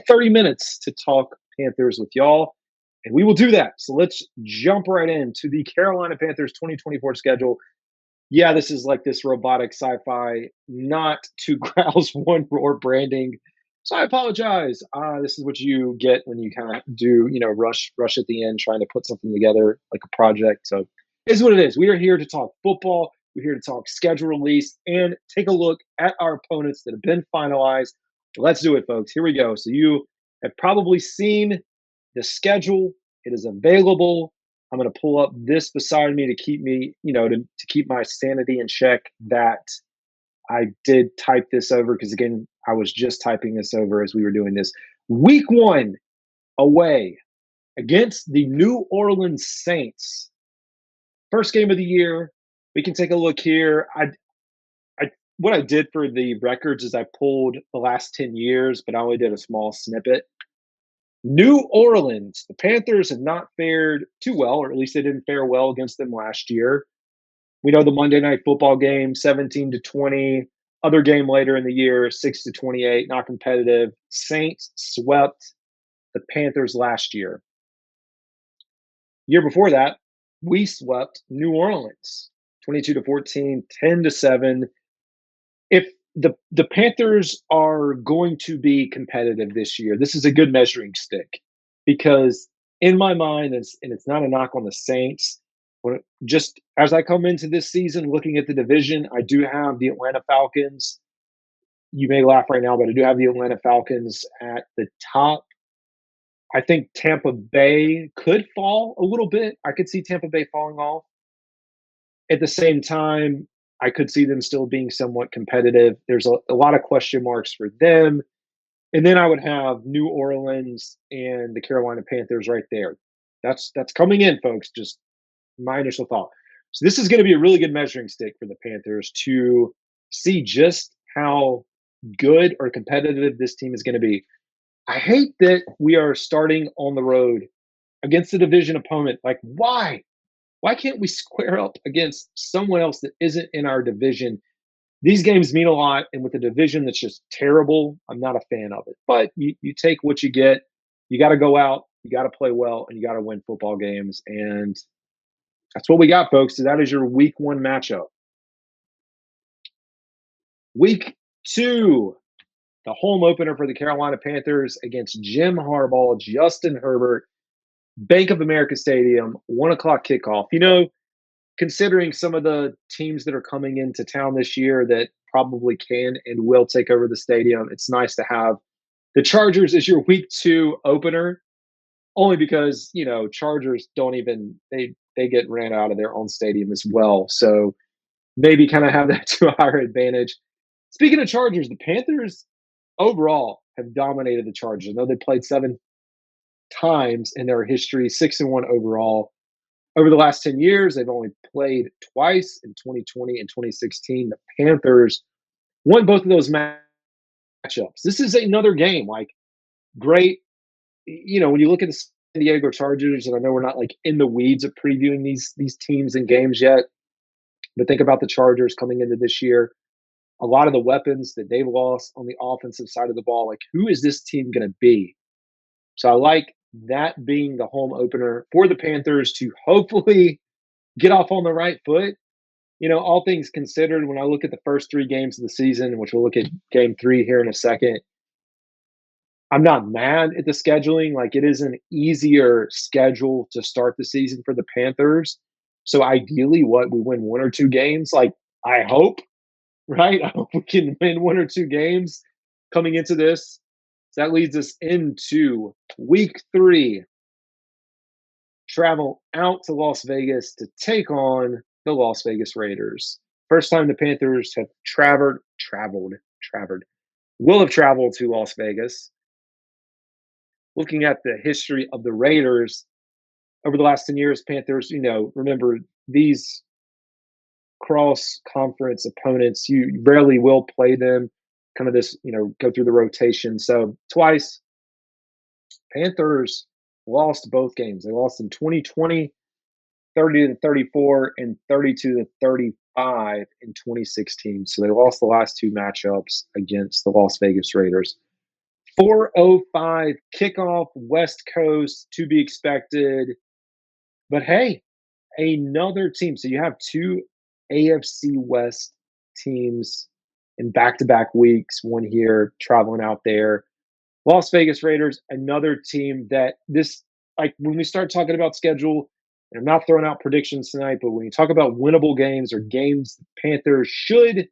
30 minutes to talk Panthers with y'all, and we will do that. So let's jump right into the Carolina Panthers 2024 schedule. Yeah, this is like this robotic sci-fi, not to Growls One Roar branding. So I apologize. This is what you get when you kind of do, rush at the end, trying to put something together like a project. So it's what it is. We are here to talk football. We're here to talk schedule release and take a look at our opponents that have been finalized. Let's do it, folks. Here we go. So you have probably seen the schedule. It is available. I'm going to pull up this beside me to keep me, to keep my sanity in check that I did type this over because, again, I was just typing this over as we were doing this. Week 1 away against the New Orleans Saints. First game of the year. We can take a look here. What I did for the records is I pulled the last 10 years, but I only did a small snippet. New Orleans, the Panthers have not fared too well, or at least they didn't fare well against them last year. We know the Monday Night Football game, 17-20. Other game later in the year, 6-28, not competitive. Saints swept the Panthers last year. Year before that, we swept New Orleans, 22-14, 10-7. If the Panthers are going to be competitive this year, this is a good measuring stick because in my mind, and it's not a knock on the Saints, just as I come into this season looking at the division, I do have the Atlanta Falcons. You may laugh right now, but I do have the Atlanta Falcons at the top. I think Tampa Bay could fall a little bit. I could see Tampa Bay falling off. At the same time, I could see them still being somewhat competitive. There's a lot of question marks for them. And then I would have New Orleans and the Carolina Panthers right there. That's coming in, folks. Just my initial thought. So this is going to be a really good measuring stick for the Panthers to see just how good or competitive this team is going to be. I hate that we are starting on the road against a division opponent. Like, why? Why can't we square up against someone else that isn't in our division? These games mean a lot, and with a division that's just terrible, I'm not a fan of it. But you take what you get. You got to go out, you got to play well, and you got to win football games. And that's what we got, folks. So that is your week 1 matchup. Week 2, the home opener for the Carolina Panthers against Jim Harbaugh, Justin Herbert, Bank of America Stadium, 1:00 kickoff. Considering some of the teams that are coming into town this year that probably can and will take over the stadium, it's nice to have the Chargers as your week 2 opener, only because, Chargers don't even, they get ran out of their own stadium as well. So maybe kind of have that to our advantage. Speaking of Chargers, the Panthers overall have dominated the Chargers. I know they played 7 times in their history, 6-1 overall. Over the last 10 years, they've only played twice in 2020 and 2016. The Panthers won both of those matchups. This is another game, like, great. When you look at the San Diego Chargers, and I know we're not like in the weeds of previewing these teams and games yet, but think about the Chargers coming into this year. A lot of the weapons that they've lost on the offensive side of the ball, like, who is this team going to be? So I like that being the home opener for the Panthers to hopefully get off on the right foot. All things considered, when I look at the first 3 games of the season, which we'll look at game 3 here in a second, I'm not mad at the scheduling. Like, it is an easier schedule to start the season for the Panthers. So ideally, we win 1 or 2 games. Like, I hope, right? I hope we can win 1 or 2 games coming into this. So that leads us into week 3. Travel out to Las Vegas to take on the Las Vegas Raiders. First time the Panthers have will have traveled to Las Vegas. Looking at the history of the Raiders over the last 10 years, Panthers, remember these cross-conference opponents, you rarely will play them, kind of this, go through the rotation. So twice, Panthers lost both games. They lost in 2020, 30-34, and 32-35 in 2016. So they lost the last 2 matchups against the Las Vegas Raiders. 4:05 kickoff, West Coast to be expected. But hey, another team. So you have two AFC West teams in back-to-back weeks, one here traveling out there. Las Vegas Raiders, another team that this like when we start talking about schedule, and I'm not throwing out predictions tonight, but when you talk about winnable games or games the Panthers should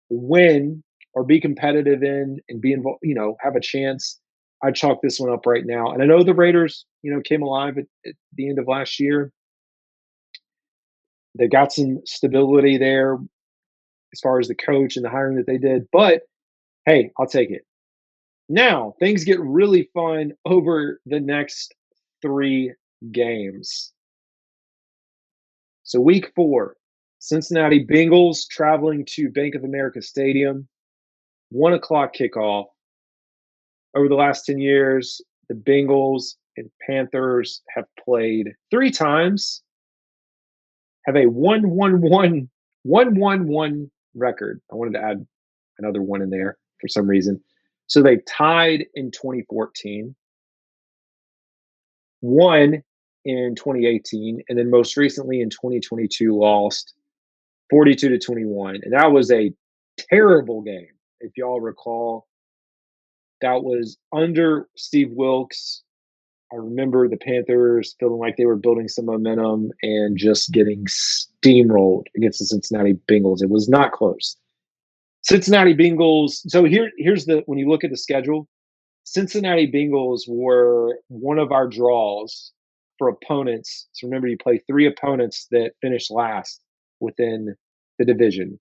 win or be competitive in and be involved, have a chance. I chalk this one up right now. And I know the Raiders, came alive at the end of last year. They got some stability there as far as the coach and the hiring that they did. But hey, I'll take it. Now, things get really fun over the next 3 games. So, week 4, Cincinnati Bengals traveling to Bank of America Stadium, 1 o'clock kickoff. Over the last 10 years, the Bengals and Panthers have played 3 times, have a 1-1-1 record. I wanted to add another one in there for some reason. So they tied in 2014, won in 2018, and then most recently in 2022 lost 42-21. And that was a terrible game. If y'all recall, that was under Steve Wilkes. I remember the Panthers feeling like they were building some momentum and just getting steamrolled against the Cincinnati Bengals. It was not close. Cincinnati Bengals. So here's the when you look at the schedule, Cincinnati Bengals were one of our draws for opponents. So remember, you play 3 opponents that finished last within the division.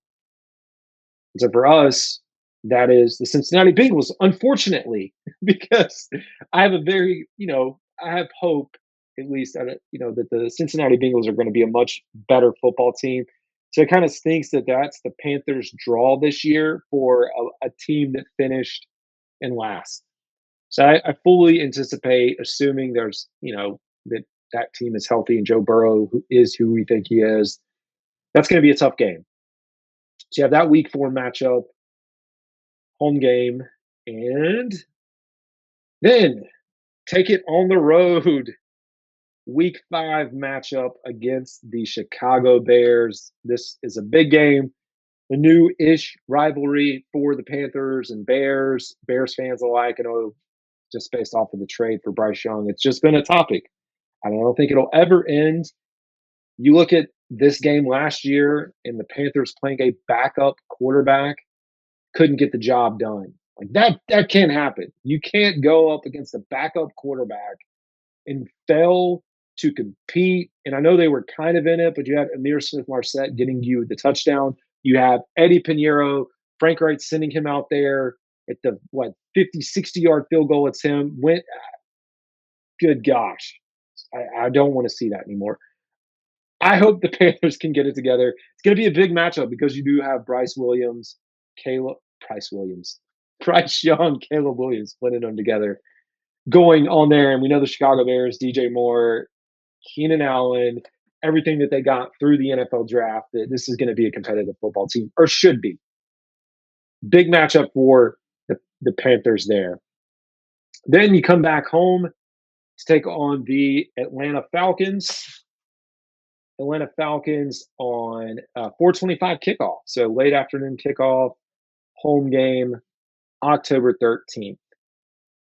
And so for us, that is the Cincinnati Bengals, unfortunately, because I have a very, I have hope at least that, that the Cincinnati Bengals are going to be a much better football team. So it kind of stinks that that's the Panthers' draw this year for a team that finished in last. So I fully anticipate, assuming there's, that team is healthy and Joe Burrow is who we think he is. That's going to be a tough game. So you have that week 4 matchup, home game, and then take it on the road. Week 5 matchup against the Chicago Bears. This is a big game. A new-ish rivalry for the Panthers and Bears fans alike. I know just based off of the trade for Bryce Young, it's just been a topic. I don't think it'll ever end. You look at this game last year and the Panthers playing a backup quarterback, couldn't get the job done. Like that can't happen. You can't go up against a backup quarterback and fail to compete. And I know they were kind of in it, but you had Amir Smith-Marset getting you the touchdown. You have Eddie Pinheiro, Frank Wright sending him out there at the 50, 60-yard field goal. It's him. Good gosh. I don't want to see that anymore. I hope the Panthers can get it together. It's going to be a big matchup because you do have Bryce Young, Caleb Williams splitting them together going on there. And we know the Chicago Bears, DJ Moore, Keenan Allen, everything that they got through the NFL draft, that this is going to be a competitive football team, or should be. Big matchup for the Panthers there. Then you come back home to take on the Atlanta Falcons. Atlanta Falcons on 4:25 kickoff. So late afternoon kickoff, home game, October 13th.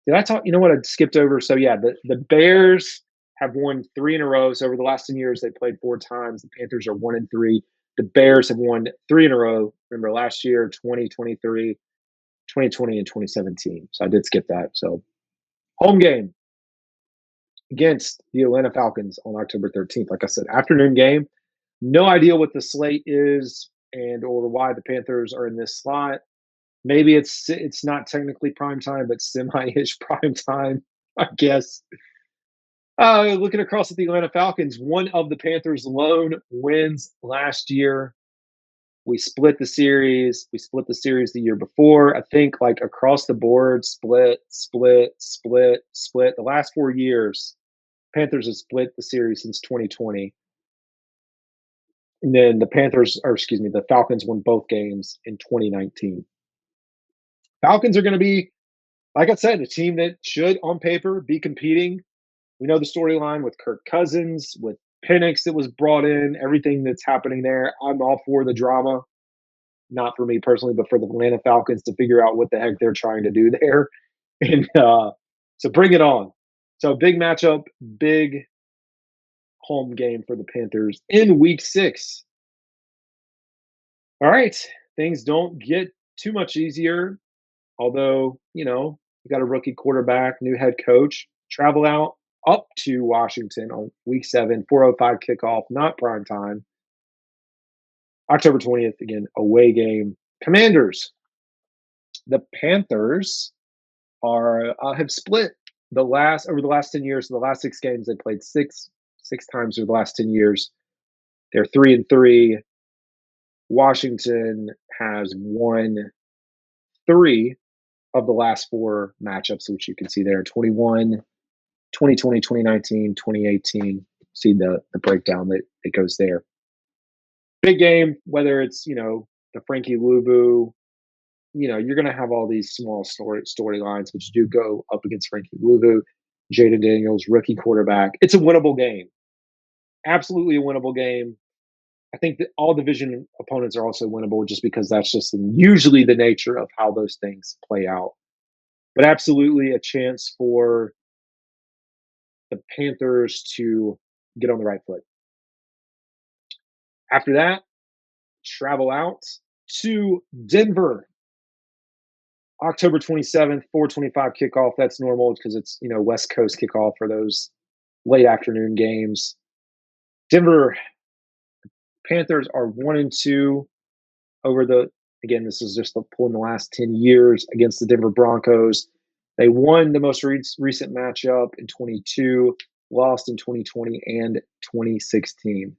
Did I talk? You know what? I skipped over. So yeah, the Bears have won 3 in a row. So over the last 10 years, they played 4 times. The Panthers are 1-3. The Bears have won 3 in a row. Remember last year, 2023, 2020, and 2017. So I did skip that. So home game against the Atlanta Falcons on October 13th. Like I said, afternoon game. No idea what the slate is and or why the Panthers are in this slot. Maybe it's not technically prime time, but semi-ish prime time, I guess. Looking across at the Atlanta Falcons, one of the Panthers' lone wins last year. We split the series. We split the series the year before. I think like across the board, split. The last 4 years, Panthers have split the series since 2020. And then the Falcons won both games in 2019. Falcons are going to be like I said, a team that should, on paper, be competing. We know the storyline with Kirk Cousins, with Penix that was brought in, everything that's happening there. I'm all for the drama, not for me personally, but for the Atlanta Falcons to figure out what the heck they're trying to do there. And so bring it on. So big matchup, big home game for the Panthers in week 6. All right. Things don't get too much easier, although, you got a rookie quarterback, new head coach, travel out up to Washington on week 7, 4:05 kickoff, not prime time. October 20th, again, away game. Commanders. The Panthers are have split over the last 10 years. The last 6 games they played six times over the last 10 years. They're 3-3. Washington has won 3 of the last 4 matchups, which you can see there: 21, 2020, 2019, 2018. See the breakdown that goes there. Big game, whether it's the Frankie Luvu, you're going to have all these small storylines, which do go up against Frankie Luvu, Jaden Daniels, rookie quarterback. It's a winnable game, absolutely a winnable game. I think that all division opponents are also winnable, just because that's just usually the nature of how those things play out. But absolutely a chance for the Panthers to get on the right foot. After that, travel out to Denver. October 27th, 4:25 kickoff. That's normal because it's, West Coast kickoff for those late afternoon games. Denver Panthers are 1-2 over again, this is just the poll in the last 10 years against the Denver Broncos. They won the most recent matchup in 22, lost in 2020 and 2016.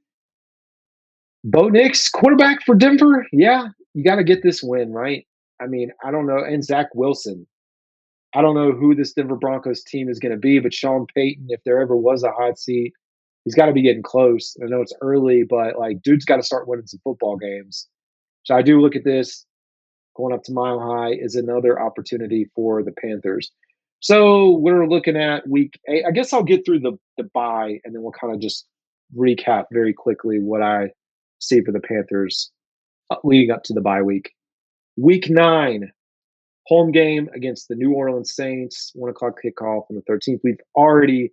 Bo Nix, quarterback for Denver. Yeah, you got to get this win, right? I mean, I don't know. And Zach Wilson. I don't know who this Denver Broncos team is going to be, but Sean Payton, if there ever was a hot seat, he's got to be getting close. I know it's early, but dude's got to start winning some football games. So I do look at this going up to Mile High is another opportunity for the Panthers. So we're looking at week 8. I guess I'll get through the bye, and then we'll kind of just recap very quickly what I see for the Panthers leading up to the bye week. Week 9, home game against the New Orleans Saints, 1:00 kickoff on the 13th. We've already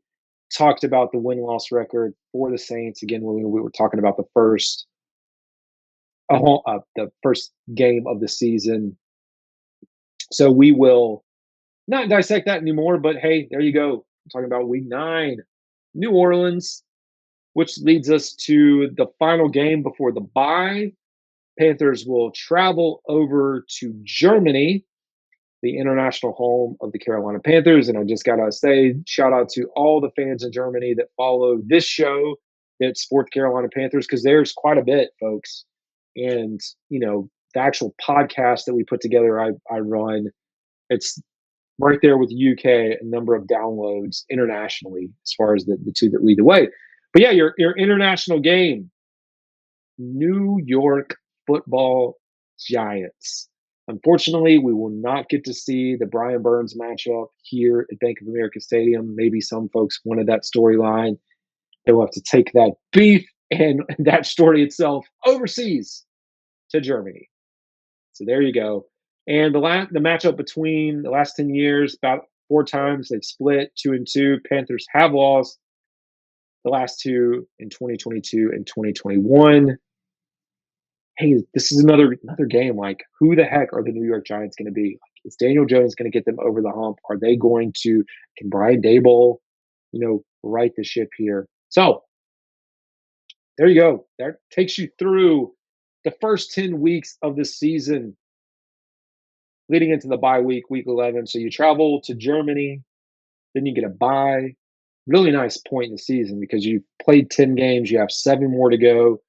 talked about the win-loss record for the Saints. Again, when we were talking about the first game of the season. So we will not dissect that anymore, but hey, there you go. I'm talking about week 9, New Orleans, which leads us to the final game before the bye. Panthers will travel over to Germany, the international home of the Carolina Panthers. And I just got to say, shout out to all the fans in Germany that follow this show that support the Carolina Panthers, because there's quite a bit, folks. And, the actual podcast that we put together, I run, it's right there with the UK, a number of downloads internationally as far as the two that lead the way. But yeah, your international game, New York Football Giants. Unfortunately, we will not get to see the Brian Burns matchup here at Bank of America Stadium. Maybe some folks wanted that storyline. They will have to take that beef and that story itself overseas to Germany. So there you go. And the matchup between the last 10 years, about 4 times they've split 2-2. Panthers have lost the last 2 in 2022 and 2021. Hey, this is another game. Who the heck are the New York Giants going to be? Is Daniel Jones going to get them over the hump? Are they going to? Can Brian Daboll, right the ship here? So there you go. That takes you through the first 10 weeks of the season, leading into the bye week, week 11. So you travel to Germany, then you get a bye. Really nice point in the season because you've played 10 games. You have 7 more to go.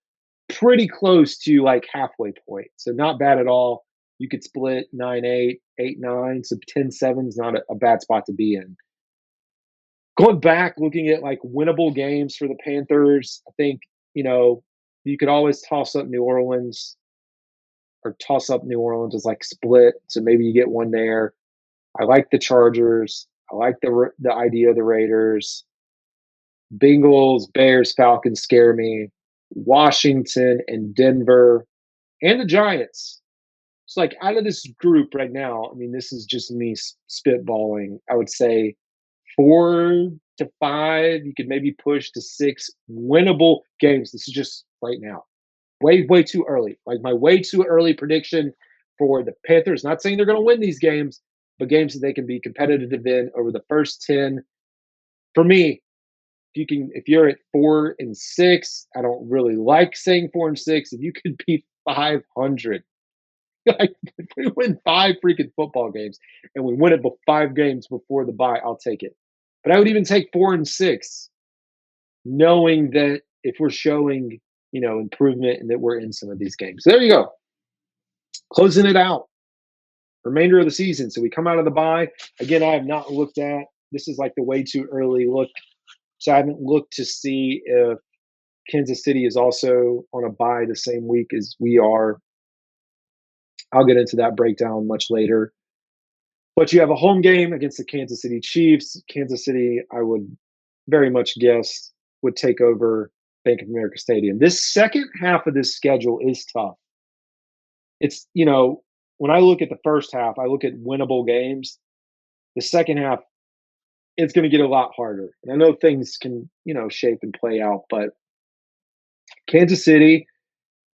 Pretty close to halfway point. So not bad at all. You could split 9-8, 8-9. So 10-7 is not a bad spot to be in. Going back, looking at winnable games for the Panthers, I think, you could always toss up New Orleans as split. So maybe you get one there. I like the Chargers. I like the idea of the Raiders. Bengals, Bears, Falcons scare me. Washington and Denver and the Giants. It's like out of this group right now, I mean, this is just me spitballing. I would say 4 to 5. You could maybe push to 6 winnable games. This is just right now. Way too early. Like my way too early prediction for the Panthers. Not saying they're going to win these games, but games that they can be competitive in over the first 10. For me, if you're at 4-6, I don't really like saying 4-6. If you could be 500, like if we win 5 freaking football games and we win it 5 games before the bye, I'll take it. But I would even take 4-6, knowing that if we're showing, improvement and that we're in some of these games. So there you go. Closing it out. Remainder of the season. So we come out of the bye. Again, I have not looked at. This is like the way too early look. So I haven't looked to see if Kansas City is also on a bye the same week as we are. I'll get into that breakdown much later. But you have a home game against the Kansas City Chiefs. Kansas City, I would very much guess, would take over Bank of America Stadium. This second half of this schedule is tough. It's, when I look at the first half, I look at winnable games. The second half, it's going to get a lot harder. And I know things can, shape and play out, but Kansas City,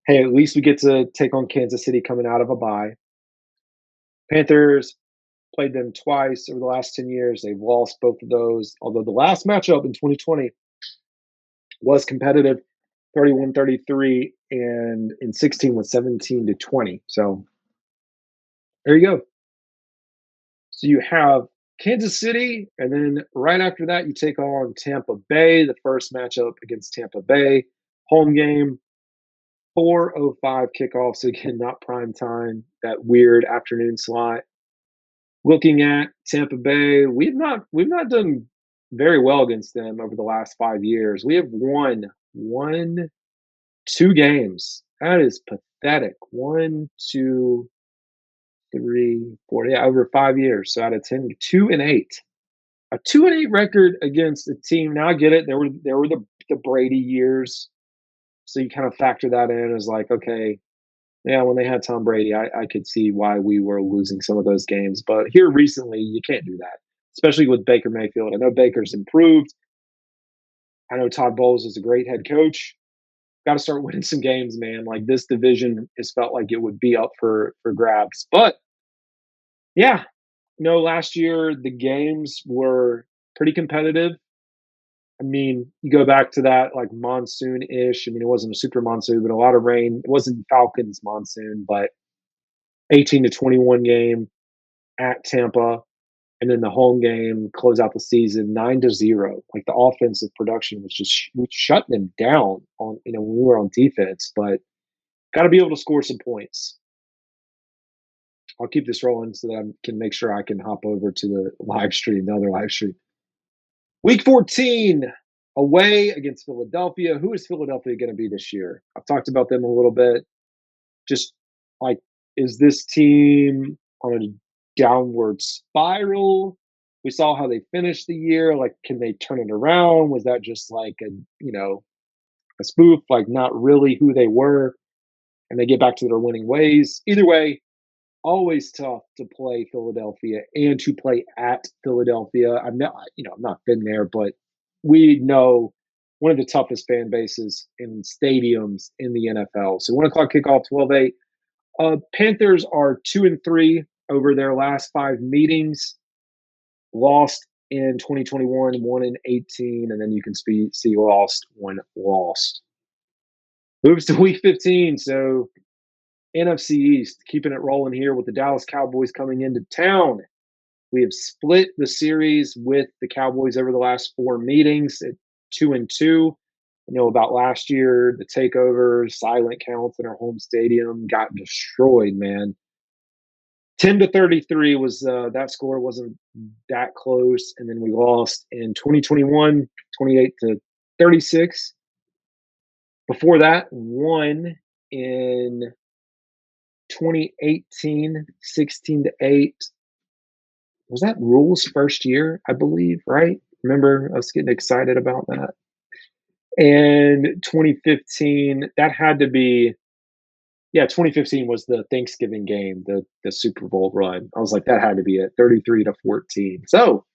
hey, at least we get to take on Kansas City coming out of a bye. Panthers played them twice over the last 10 years. They've lost both of those, although the last matchup in 2020 was competitive, 31-33, and in 16 was 17-20. So there you go. So you have Kansas City, and then right after that, you take on Tampa Bay, the first matchup against Tampa Bay. Home game, 4:05 kickoff. So again, not prime time, that weird afternoon slot. Looking at Tampa Bay, we've not done very well against them over the last 5 years. We have won 2 games. That is pathetic. 1, 2, 3, 4. Yeah, over 5 years. So out of 10, 2-8. A 2-8 record against a team. Now I get it. There were the Brady years. So you kind of factor that in as like, okay, yeah, when they had Tom Brady, I could see why we were losing some of those games. But here recently, you can't do that, especially with Baker Mayfield. I know Baker's improved. I know Todd Bowles is a great head coach. Got to start winning some games, man. Like this division has felt like it would be up for grabs. But yeah, last year the games were pretty competitive. I mean, you go back to that like monsoon-ish. I mean, it wasn't a super monsoon, but a lot of rain. It wasn't Falcons monsoon, but 18-21 game at Tampa, and then the home game close out the season 9-0. Like the offensive production was just shutting them down on when we were on defense, but got to be able to score some points. I'll keep this rolling so that I can make sure I can hop over to the live stream, the other live stream. Week 14, away against Philadelphia. Who is Philadelphia going to be this year? I've talked about them a little bit. Just like, is this team on a downward spiral? We saw how they finished the year. Like, can they turn it around? Was that just like a spoof, like not really who they were, and they get back to their winning ways? Either way, always tough to play Philadelphia and to play at Philadelphia. I'm not been there, but we know one of the toughest fan bases in stadiums in the NFL. So 1:00 kickoff, 12-8. Panthers are 2-3 over their last 5 meetings. Lost in 2021, 1-18, and then you can see lost when lost. Moves to week 15. So NFC East, keeping it rolling here with the Dallas Cowboys coming into town. We have split the series with the Cowboys over the last 4 meetings at 2-2. About last year, the takeover, silent counts in our home stadium got destroyed, man. 10-33 was that score wasn't that close, and then we lost in 2021, 28-36. Before that, won in 2018, 16-8. Was that Rule's first year, I believe, right? Remember us getting excited about that? And 2015, that had to be, yeah, 2015 was the Thanksgiving game, the Super Bowl run. I was like, that had to be it, 33-14. So,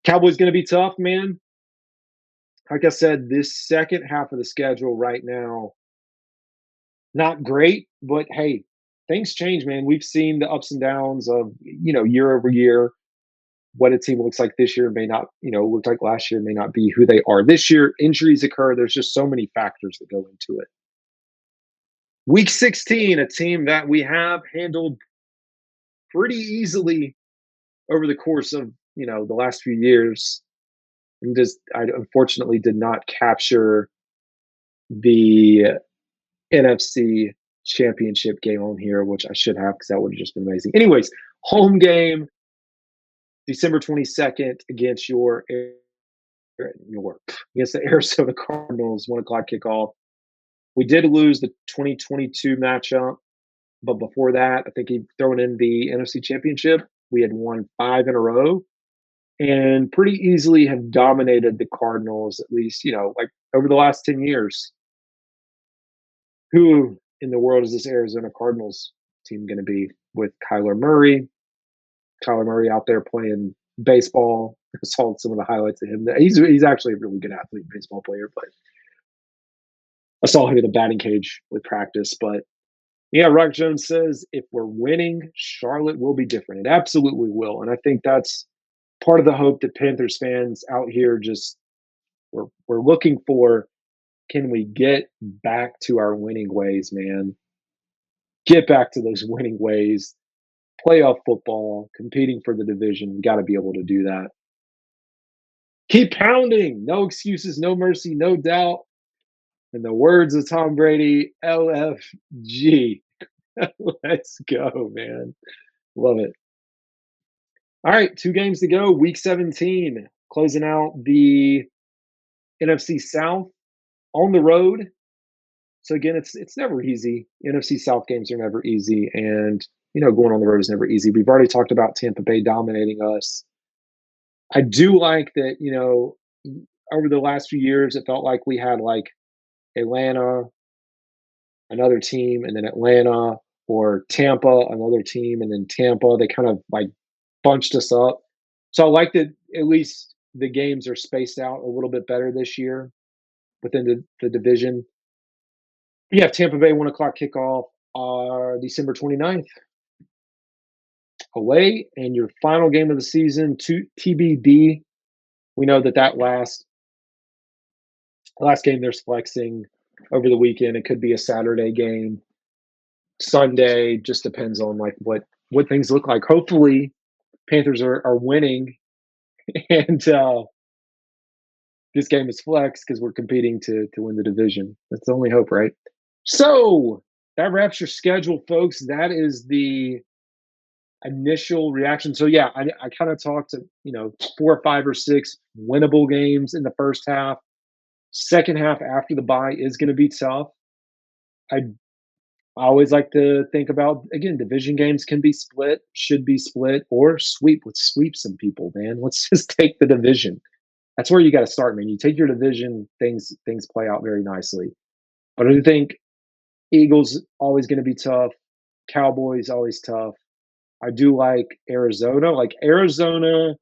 Cowboys gonna be tough, man. Like I said, this second half of the schedule right now, not great, but hey, things change, man. We've seen the ups and downs of, year over year. What a team looks like this year may not, look like last year may not be who they are this year. Injuries occur. There's just so many factors that go into it. Week 16, a team that we have handled pretty easily over the course of, the last few years. And just, I unfortunately did not capture the NFC championship game on here, which I should have because that would have just been amazing. Anyways, home game, December 22nd against your against the Arizona Cardinals, 1 o'clock kickoff. We did lose the 2022 matchup, but before that, I think he thrown in the NFC Championship. We had won 5 in a row and pretty easily have dominated the Cardinals, at least, like over the last 10 years. Who in the world is this Arizona Cardinals team going to be with Kyler Murray? Kyler Murray out there playing baseball. I saw some of the highlights of him. He's actually a really good athlete, baseball player, but I saw him in the batting cage with practice. But yeah, Rock Jones says if we're winning, Charlotte will be different. It absolutely will, and I think that's part of the hope that Panthers fans out here just we're looking for. Can we get back to our winning ways, man? Get back to those winning ways. Playoff football, competing for the division. We got to be able to do that. Keep pounding. No excuses, no mercy, no doubt. In the words of Tom Brady, LFG. Let's go, man. Love it. All right, 2 games to go. Week 17, closing out the NFC South on the road. So again, it's never easy. NFC South games are never easy, and going on the road is never easy. We've already talked about Tampa Bay dominating us. I do like that. Over the last few years, it felt like we had like Atlanta, another team, and then Atlanta, or Tampa, another team, and then Tampa. They kind of like bunched us up. So I like that at least the games are spaced out a little bit better this year within the division. You have Tampa Bay 1 o'clock kickoff December 29th away, and your final game of the season to TBD. We know that last game there's flexing over the weekend. It could be a Saturday game, Sunday, just depends on like what things look like. Hopefully, Panthers are winning, and this game is flex because we're competing to win the division. That's the only hope, right? So that wraps your schedule, folks. That is the initial reaction. So yeah, I kind of talked to 4 or 5 or 6 winnable games in the first half. Second half after the bye is going to be tough. I I always like to think about, again, division games can be split, should be split, or sweep. Let's sweep some people, man. Let's just take the division. That's where you got to start, man. You take your division, things play out very nicely. But I do think Eagles always going to be tough. Cowboys always tough. I do like Arizona. Like Arizona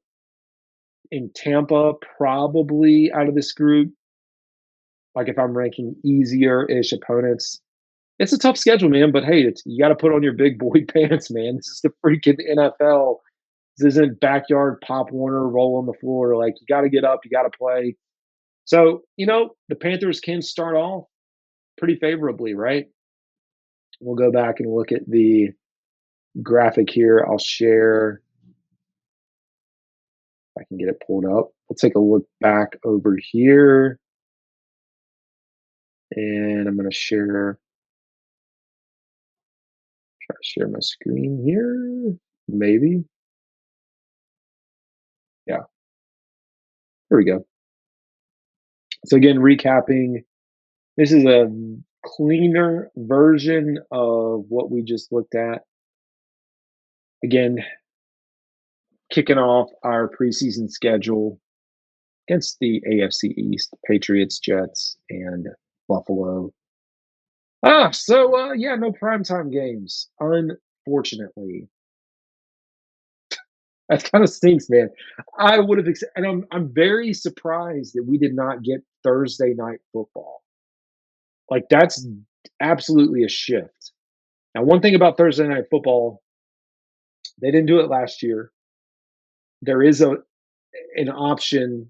and Tampa, probably out of this group. Like if I'm ranking easier ish opponents, it's a tough schedule, man. But hey, you got to put on your big boy pants, man. This is the freaking NFL. This isn't backyard Pop Warner roll on the floor. Like you got to get up, you got to play. So the Panthers can start off pretty favorably, right? We'll go back and look at the graphic here. I'll share if I can get it pulled up. We'll take a look back over here, and I'm going to try to share my screen here. Maybe. Yeah. There we go. So again, recapping, this is a cleaner version of what we just looked at. Again, kicking off our preseason schedule against the AFC East, Patriots, Jets, and Buffalo. Yeah, no primetime games, unfortunately. That kind of stinks, man. I would have, and I'm very surprised that we did not get Thursday night football. Like that's absolutely a shift. Now, one thing about Thursday night football, they didn't do it last year. There is an option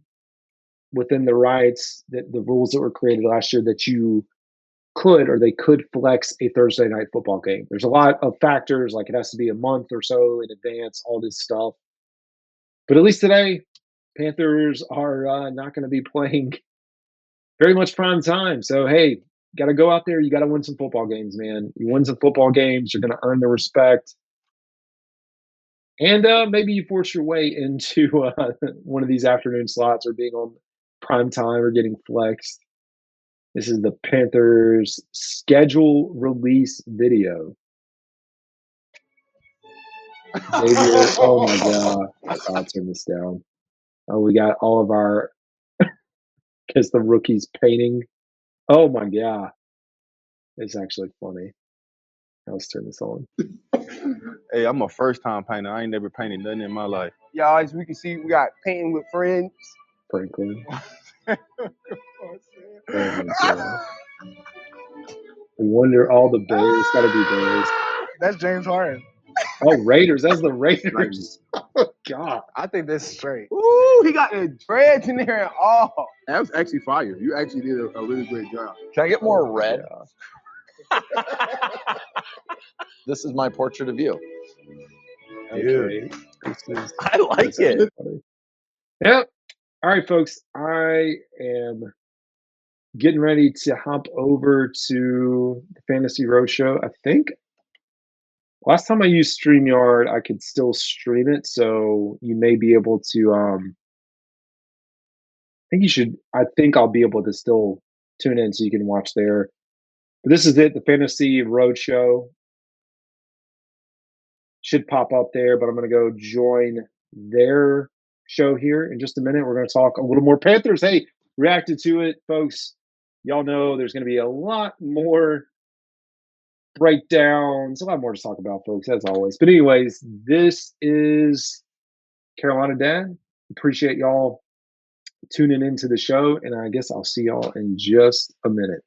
within the rights that the rules that were created last year that you could or they could flex a Thursday night football game. There's a lot of factors, like it has to be a month or so in advance, all this stuff. But at least today, Panthers are not going to be playing very much prime time. So, hey, got to go out there. You got to win some football games, man. You win some football games, you're going to earn the respect. And maybe you force your way into one of these afternoon slots or being on prime time or getting flexed. This is the Panthers schedule release video. Xavier, oh my God. I'll turn this down. Oh, we got all of our, because the rookie's painting. Oh my God. It's actually funny. Let's turn this on. Hey, I'm a first time painter. I ain't never painted nothing in my life. Y'all, as we can see, we got painting with friends. Franklin. Oh my God. I wonder all the Bears. Gotta be Bears. That's James Harden. Oh, Raiders. That's the Raiders. Oh, God. I think that's straight. Ooh, he got the dreads in there and all. That was actually fire. You actually did a really great job. Can I get more red? Yeah. This is my portrait of you. Okay. I like it. Yep. All right, folks. I am getting ready to hop over to the Fantasy Roadshow. I think last time I used StreamYard, I could still stream it, so you may be able to. I think I'll be able to still tune in so you can watch there. But this is it, the Fantasy Roadshow. Should pop up there, but I'm going to go join their show here in just a minute. We're going to talk a little more Panthers. Hey, reacted to it, folks. Y'all know there's going to be a lot more breakdowns, a lot more to talk about, folks, as always. But anyways, this is Carolina Dad. Appreciate y'all tuning into the show, and I guess I'll see y'all in just a minute.